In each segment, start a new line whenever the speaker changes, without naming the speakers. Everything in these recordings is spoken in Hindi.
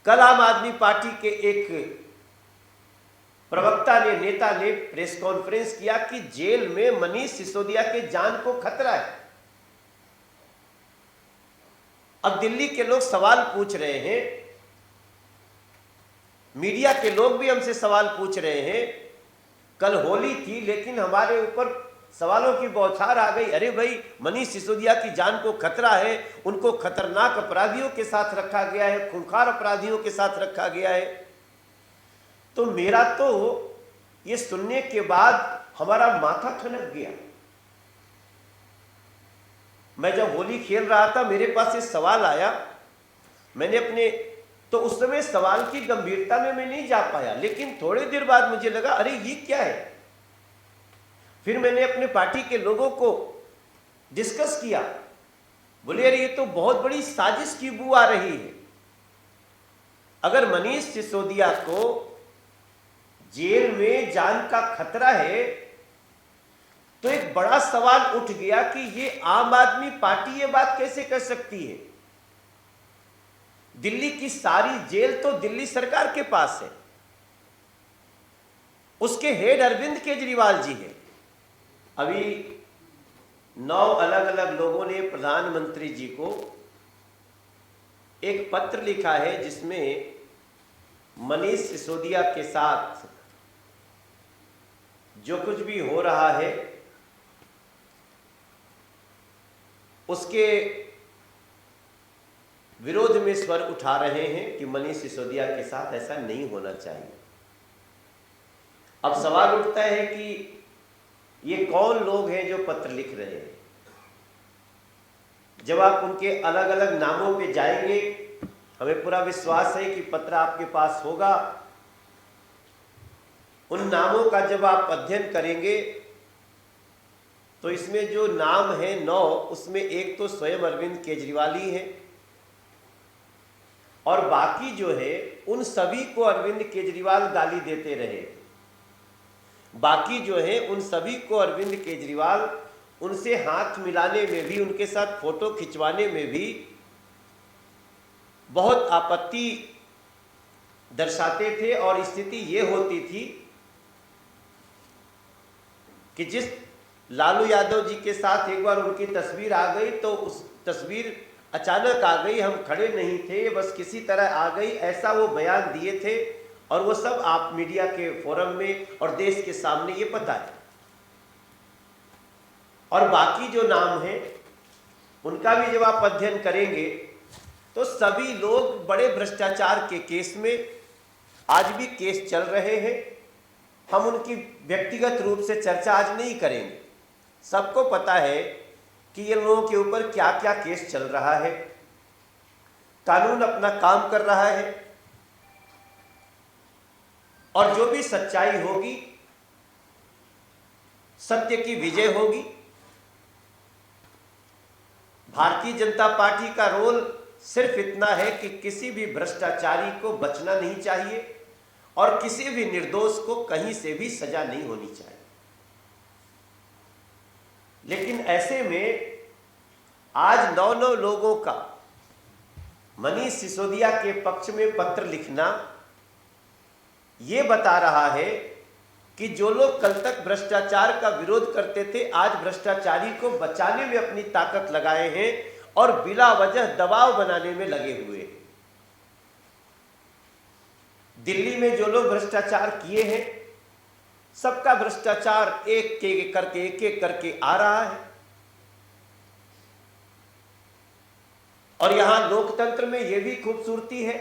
कल आम आदमी पार्टी के एक प्रवक्ता ने, नेता ने प्रेस कॉन्फ्रेंस किया कि जेल में मनीष सिसोदिया के जान को खतरा है। अब दिल्ली के लोग सवाल पूछ रहे हैं, मीडिया के लोग भी हमसे सवाल पूछ रहे हैं। कल होली थी लेकिन हमारे ऊपर सवालों की बौछार आ गई। अरे भाई, मनीष सिसोदिया की जान को खतरा है, उनको खतरनाक अपराधियों के साथ रखा गया है, खूंखार अपराधियों के साथ रखा गया है। तो मेरा तो ये सुनने के बाद हमारा माथा ठनक गया। मैं जब होली खेल रहा था मेरे पास ये सवाल आया, मैंने अपने तो उस समय सवाल की गंभीरता में मैं नहीं जा पाया, लेकिन थोड़ी देर बाद मुझे लगा अरे ये क्या है। फिर मैंने अपने पार्टी के लोगों को डिस्कस किया, बोले अरे ये तो बहुत बड़ी साजिश की बू आ रही है। अगर मनीष सिसोदिया को जेल में जान का खतरा है तो एक बड़ा सवाल उठ गया कि ये आम आदमी पार्टी ये बात कैसे कर सकती है। दिल्ली की सारी जेल तो दिल्ली सरकार के पास है, उसके हेड अरविंद केजरीवाल जी हैं। अभी 9 अलग अलग लोगों ने प्रधानमंत्री जी को एक पत्र लिखा है जिसमें मनीष सिसोदिया के साथ जो कुछ भी हो रहा है उसके विरोध में स्वर उठा रहे हैं कि मनीष सिसोदिया के साथ ऐसा नहीं होना चाहिए। अब सवाल उठता है कि ये कौन लोग हैं जो पत्र लिख रहे हैं। जब आप उनके अलग अलग नामों पे जाएंगे, हमें पूरा विश्वास है कि पत्र आपके पास होगा। उन नामों का जब आप अध्ययन करेंगे तो इसमें जो नाम है 9, उसमें एक तो स्वयं अरविंद केजरीवाल ही है और बाकी जो है उन सभी को अरविंद केजरीवाल गाली देते रहे। बाकी जो है उन सभी को अरविंद केजरीवाल उनसे हाथ मिलाने में भी, उनके साथ फोटो खिंचवाने में भी बहुत आपत्ति दर्शाते थे। और स्थिति ये होती थी कि जिस लालू यादव जी के साथ एक बार उनकी तस्वीर आ गई तो उस तस्वीर अचानक आ गई, हम खड़े नहीं थे, बस किसी तरह आ गई, ऐसा वो बयान दिए थे। और वो सब आप मीडिया के फोरम में और देश के सामने ये पता है। और बाकी जो नाम हैं उनका भी जब आप अध्ययन करेंगे तो सभी लोग बड़े भ्रष्टाचार के केस में, आज भी केस चल रहे हैं। हम उनकी व्यक्तिगत रूप से चर्चा आज नहीं करेंगे। सबको पता है कि ये लोगों के ऊपर क्या क्या केस चल रहा है। कानून अपना काम कर रहा है और जो भी सच्चाई होगी, सत्य की विजय होगी। भारतीय जनता पार्टी का रोल सिर्फ इतना है कि किसी भी भ्रष्टाचारी को बचना नहीं चाहिए और किसी भी निर्दोष को कहीं से भी सजा नहीं होनी चाहिए। लेकिन ऐसे में आज 9 लोगों का मनीष सिसोदिया के पक्ष में पत्र लिखना ये बता रहा है कि जो लोग कल तक भ्रष्टाचार का विरोध करते थे, आज भ्रष्टाचारी को बचाने में अपनी ताकत लगाए हैं और बिला वजह दबाव बनाने में लगे हुए हैं। दिल्ली में जो लोग भ्रष्टाचार किए हैं, सबका भ्रष्टाचार एक एक करके आ रहा है। और यहां लोकतंत्र में यह भी खूबसूरती है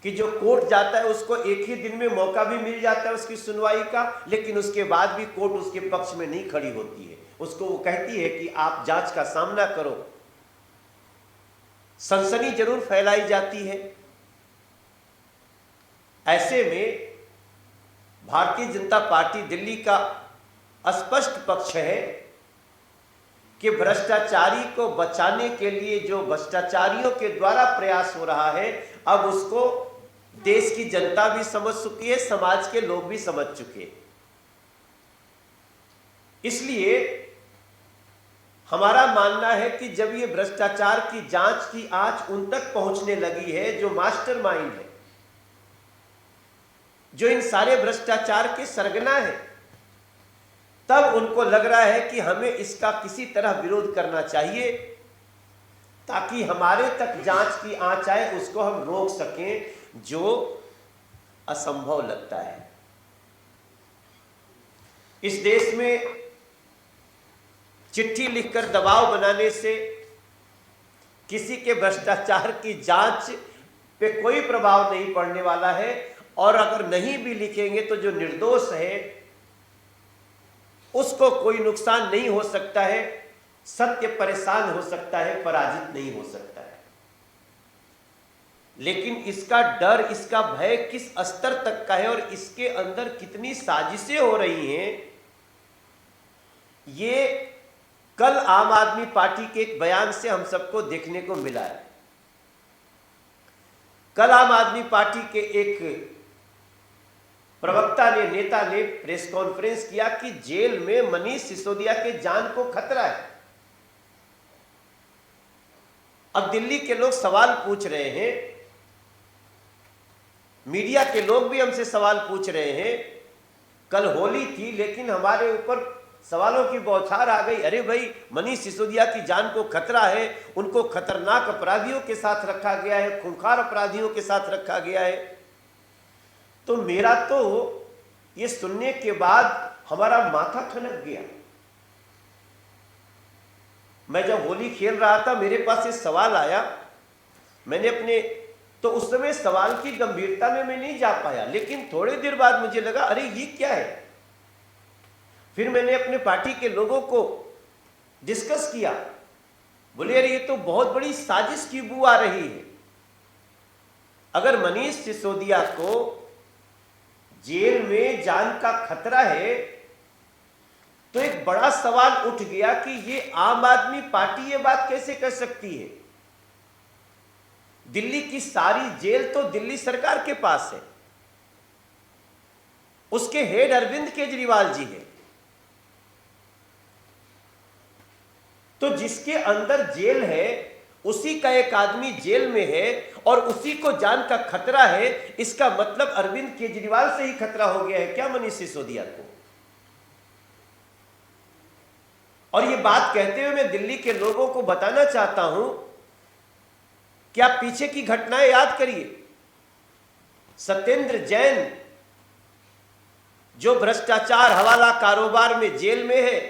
कि जो कोर्ट जाता है उसको एक ही दिन में मौका भी मिल जाता है उसकी सुनवाई का, लेकिन उसके बाद भी कोर्ट उसके पक्ष में नहीं खड़ी होती है। उसको वो कहती है कि आप जांच का सामना करो। सनसनी जरूर फैलाई जाती है। ऐसे में भारतीय जनता पार्टी दिल्ली का स्पष्ट पक्ष है कि भ्रष्टाचारी को बचाने के लिए जो भ्रष्टाचारियों के द्वारा प्रयास हो रहा है, अब उसको देश की जनता भी समझ चुकी है, समाज के लोग भी समझ चुके हैं। इसलिए हमारा मानना है कि जब ये भ्रष्टाचार की जांच की आंच उन तक पहुंचने लगी है जो मास्टरमाइंड है, जो इन सारे भ्रष्टाचार के सरगना है, तब उनको लग रहा है कि हमें इसका किसी तरह विरोध करना चाहिए ताकि हमारे तक जांच की आंच आए, उसको हम रोक सकें, जो असंभव लगता है। इस देश में चिट्ठी लिखकर दबाव बनाने से किसी के भ्रष्टाचार की जांच पे कोई प्रभाव नहीं पड़ने वाला है, और अगर नहीं भी लिखेंगे तो जो निर्दोष है उसको कोई नुकसान नहीं हो सकता है, सत्य परेशान हो सकता है, पराजित नहीं हो सकता है। लेकिन इसका डर, इसका भय किस स्तर तक का है और इसके अंदर कितनी साजिशें हो रही हैं, ये कल आम आदमी पार्टी के एक बयान से हम सबको देखने को मिला है। कल आम आदमी पार्टी के एक प्रवक्ता ने, नेता ने प्रेस कॉन्फ्रेंस किया कि जेल में मनीष सिसोदिया के जान को खतरा है। अब दिल्ली के लोग सवाल पूछ रहे हैं, मीडिया के लोग भी हमसे सवाल पूछ रहे हैं। कल होली थी लेकिन हमारे ऊपर सवालों की बौछार आ गई। अरे भाई, मनीष सिसोदिया की जान को खतरा है, उनको खतरनाक अपराधियों के साथ रखा गया है, खूंखार अपराधियों के साथ रखा गया है। तो मेरा तो ये सुनने के बाद हमारा माथा ठनक गया। मैं जब होली खेल रहा था, मेरे पास एक सवाल आया, मैंने अपने तो उस समय सवाल की गंभीरता में मैं नहीं जा पाया, लेकिन थोड़ी देर बाद मुझे लगा अरे ये क्या है। फिर मैंने अपने पार्टी के लोगों को डिस्कस किया, बोले अरे ये तो बहुत बड़ी साजिश की बू आ रही है। अगर मनीष सिसोदिया को जेल में जान का खतरा है तो एक बड़ा सवाल उठ गया कि ये आम आदमी पार्टी ये बात कैसे कर सकती है। दिल्ली की सारी जेल तो दिल्ली सरकार के पास है, उसके हेड अरविंद केजरीवाल जी हैं। तो जिसके अंदर जेल है उसी का एक आदमी जेल में है और उसी को जान का खतरा है, इसका मतलब अरविंद केजरीवाल से ही खतरा हो गया है क्या मनीष सिसोदिया को। और ये बात कहते हुए मैं दिल्ली के लोगों को बताना चाहता हूं कि आप पीछे की घटनाएं याद करिए। सत्येंद्र जैन जो भ्रष्टाचार हवाला कारोबार में जेल में है,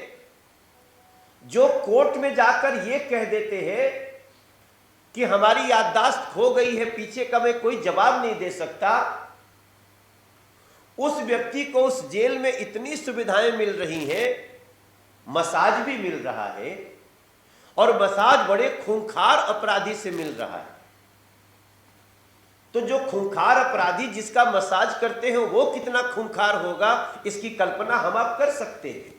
जो कोर्ट में जाकर ये कह देते हैं कि हमारी याददाश्त खो गई है, पीछे का मैं कोई जवाब नहीं दे सकता, उस व्यक्ति को उस जेल में इतनी सुविधाएं मिल रही हैं, मसाज भी मिल रहा है और मसाज बड़े खूंखार अपराधी से मिल रहा है। तो जो खूंखार अपराधी जिसका मसाज करते हैं वो कितना खूंखार होगा, इसकी कल्पना हम आप कर सकते हैं।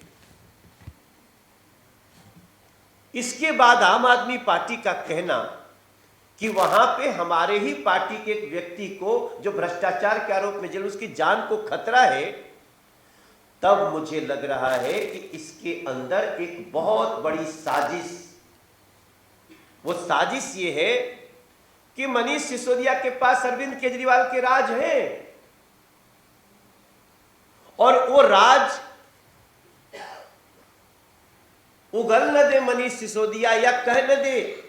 इसके बाद आम आदमी पार्टी का कहना कि वहां पे हमारे ही पार्टी के एक व्यक्ति को जो भ्रष्टाचार के आरोप में जेल, उसकी जान को खतरा है, तब मुझे लग रहा है कि इसके अंदर एक बहुत बड़ी साजिश, वो साजिश ये है कि मनीष सिसोदिया के पास अरविंद केजरीवाल के राज है और वो राज उगल न दे मनीष सिसोदिया या कह न दे,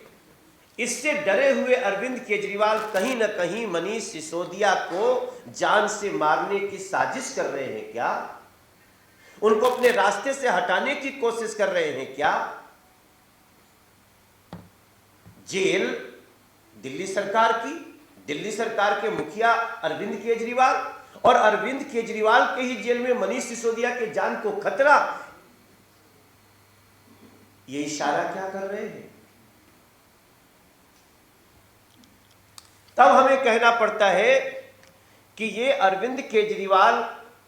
इससे डरे हुए अरविंद केजरीवाल कहीं ना कहीं मनीष सिसोदिया को जान से मारने की साजिश कर रहे हैं क्या, उनको अपने रास्ते से हटाने की कोशिश कर रहे हैं क्या। जेल दिल्ली सरकार की, दिल्ली सरकार के मुखिया अरविंद केजरीवाल और अरविंद केजरीवाल के ही जेल में मनीष सिसोदिया के जान को खतरा, ये इशारा क्या कर रहे हैं। तब हमें कहना पड़ता है कि ये अरविंद केजरीवाल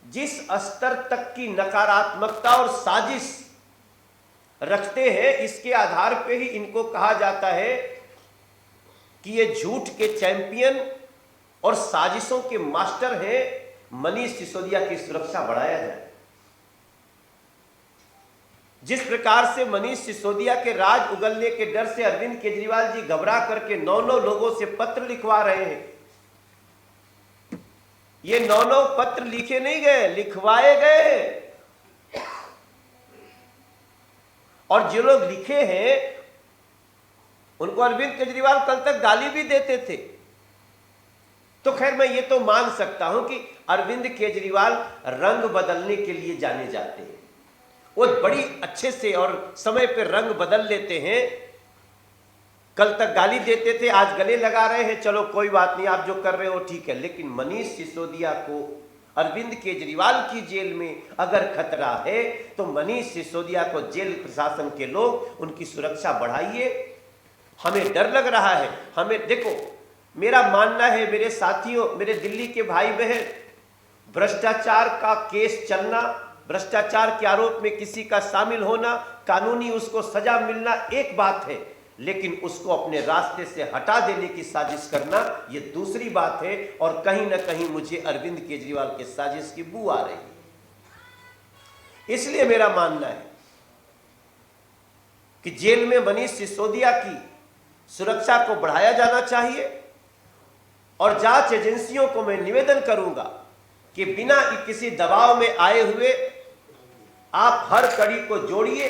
जिस स्तर तक की नकारात्मकता और साजिश रखते हैं, इसके आधार पे ही इनको कहा जाता है कि ये झूठ के चैंपियन और साजिशों के मास्टर हैं। मनीष सिसोदिया की सुरक्षा बढ़ाया जाए। जिस प्रकार से मनीष सिसोदिया के राज उगलने के डर से अरविंद केजरीवाल जी घबरा करके 9 लोगों से पत्र लिखवा रहे हैं, ये 9 पत्र लिखे नहीं गए, लिखवाए गए। और जो लोग लिखे हैं उनको अरविंद केजरीवाल कल तक गाली भी देते थे। तो खैर मैं ये तो मान सकता हूं कि अरविंद केजरीवाल रंग बदलने के लिए जाने जाते हैं, वो बड़ी अच्छे से और समय पर रंग बदल लेते हैं। कल तक गाली देते थे, आज गले लगा रहे हैं, चलो कोई बात नहीं, आप जो कर रहे हो ठीक है। लेकिन मनीष सिसोदिया को अरविंद केजरीवाल की जेल में अगर खतरा है तो मनीष सिसोदिया को जेल प्रशासन के लोग उनकी सुरक्षा बढ़ाइए। हमें डर लग रहा है। हमें देखो, मेरा मानना है, मेरे साथियों, मेरे दिल्ली के भाई बहन, भ्रष्टाचार का केस चलना, भ्रष्टाचार के आरोप में किसी का शामिल होना, कानूनी उसको सजा मिलना एक बात है, लेकिन उसको अपने रास्ते से हटा देने की साजिश करना ये दूसरी बात है। और कहीं ना कहीं मुझे अरविंद केजरीवाल के साजिश की बू आ रही है। इसलिए मेरा मानना है कि जेल में मनीष सिसोदिया की सुरक्षा को बढ़ाया जाना चाहिए। और जांच एजेंसियों को मैं निवेदन करूंगा कि बिना किसी दबाव में आए हुए आप हर कड़ी को जोड़िए,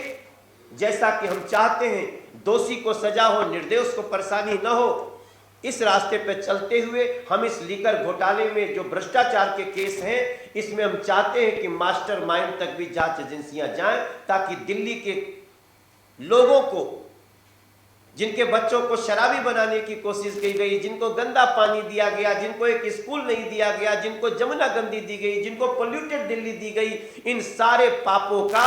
जैसा कि हम चाहते हैं दोषी को सजा हो, निर्दोष को परेशानी न हो। इस रास्ते पर चलते हुए हम इस लीकर घोटाले में जो भ्रष्टाचार के केस हैं, इसमें हम चाहते हैं कि मास्टरमाइंड तक भी जांच एजेंसियां जाएं, ताकि दिल्ली के लोगों को, जिनके बच्चों को शराबी बनाने की कोशिश की गई, जिनको गंदा पानी दिया गया, जिनको एक स्कूल नहीं दिया गया, जिनको जमुना गंदी दी गई, जिनको पोल्यूटेड दिल्ली दी गई, इन सारे पापों का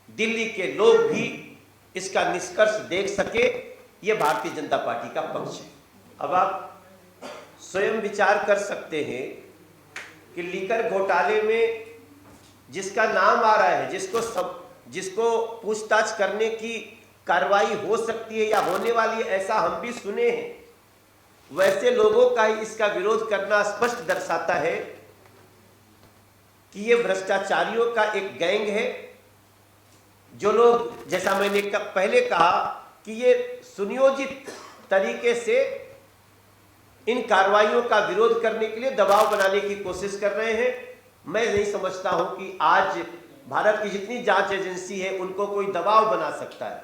दिल्ली के लोग भी इसका निष्कर्ष देख सके। यह भारतीय जनता पार्टी का पक्ष है। अब आप स्वयं विचार कर सकते हैं कि लीकर घोटाले में जिसका नाम आ रहा है, जिसको पूछताछ करने की कार्रवाई हो सकती है या होने वाली है, ऐसा हम भी सुने हैं, वैसे लोगों का ही इसका विरोध करना स्पष्ट दर्शाता है कि ये भ्रष्टाचारियों का एक गैंग है। जो लोग, जैसा मैंने पहले कहा कि ये सुनियोजित तरीके से इन कार्रवाइयों का विरोध करने के लिए दबाव बनाने की कोशिश कर रहे हैं। मैं नहीं समझता हूं कि आज भारत की जितनी जांच एजेंसी है उनको कोई दबाव बना सकता है।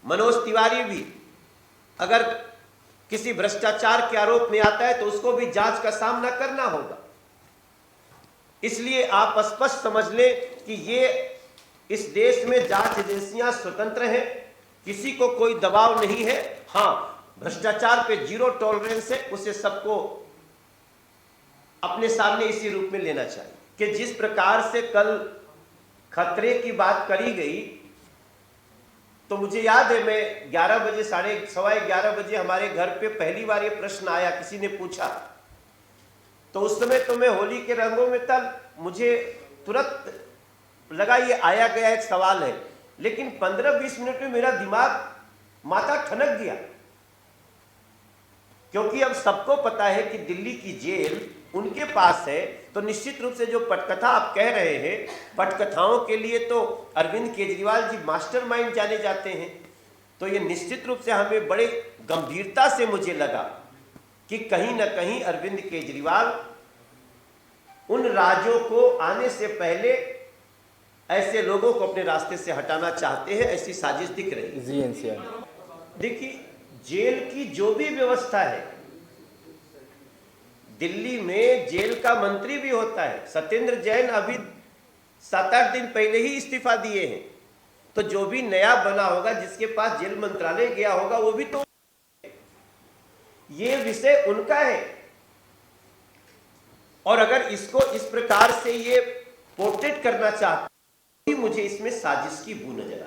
मनोज तिवारी भी अगर किसी भ्रष्टाचार के आरोप में आता है तो उसको भी जांच का सामना करना होगा। इसलिए आप स्पष्ट समझ लें कि ये इस देश में जांच एजेंसियां स्वतंत्र हैं, किसी को कोई दबाव नहीं है। हां, भ्रष्टाचार पे जीरो टॉलरेंस है, उसे सबको अपने सामने इसी रूप में लेना चाहिए कि जिस प्रकार से कल खतरे की बात करी गई, तो मुझे याद है मैं 11 बजे, 11:15 बजे हमारे घर पे पहली बार ये प्रश्न आया, किसी ने पूछा, तो उस समय तो मैं होली के रंगों में था, मुझे तुरंत लगा ये आया गया एक सवाल है। लेकिन 15-20 मिनट में मेरा दिमाग, माथा ठनक गया, क्योंकि अब सबको पता है कि दिल्ली की जेल उनके पास है। तो निश्चित रूप से जो पटकथा आप कह रहे हैं, पटकथाओं के लिए तो अरविंद केजरीवाल जी मास्टरमाइंड जाने जाते हैं। तो ये निश्चित रूप से हमें बड़े गंभीरता से मुझे लगा कि कहीं ना कहीं अरविंद केजरीवाल उन राजों को आने से पहले ऐसे लोगों को अपने रास्ते से हटाना चाहते हैं, ऐसी साजिश दिख रही है। देखिए, जेल की जो भी व्यवस्था है, दिल्ली में जेल का मंत्री भी होता है। सत्येंद्र जैन अभी 7-8 दिन पहले ही इस्तीफा दिए हैं। तो जो भी नया बना होगा, जिसके पास जेल मंत्रालय गया होगा, वो भी तो, ये विषय उनका है। और अगर इसको इस प्रकार से ये पोर्ट्रेट करना चाहते, मुझे इसमें साजिश की बू नजर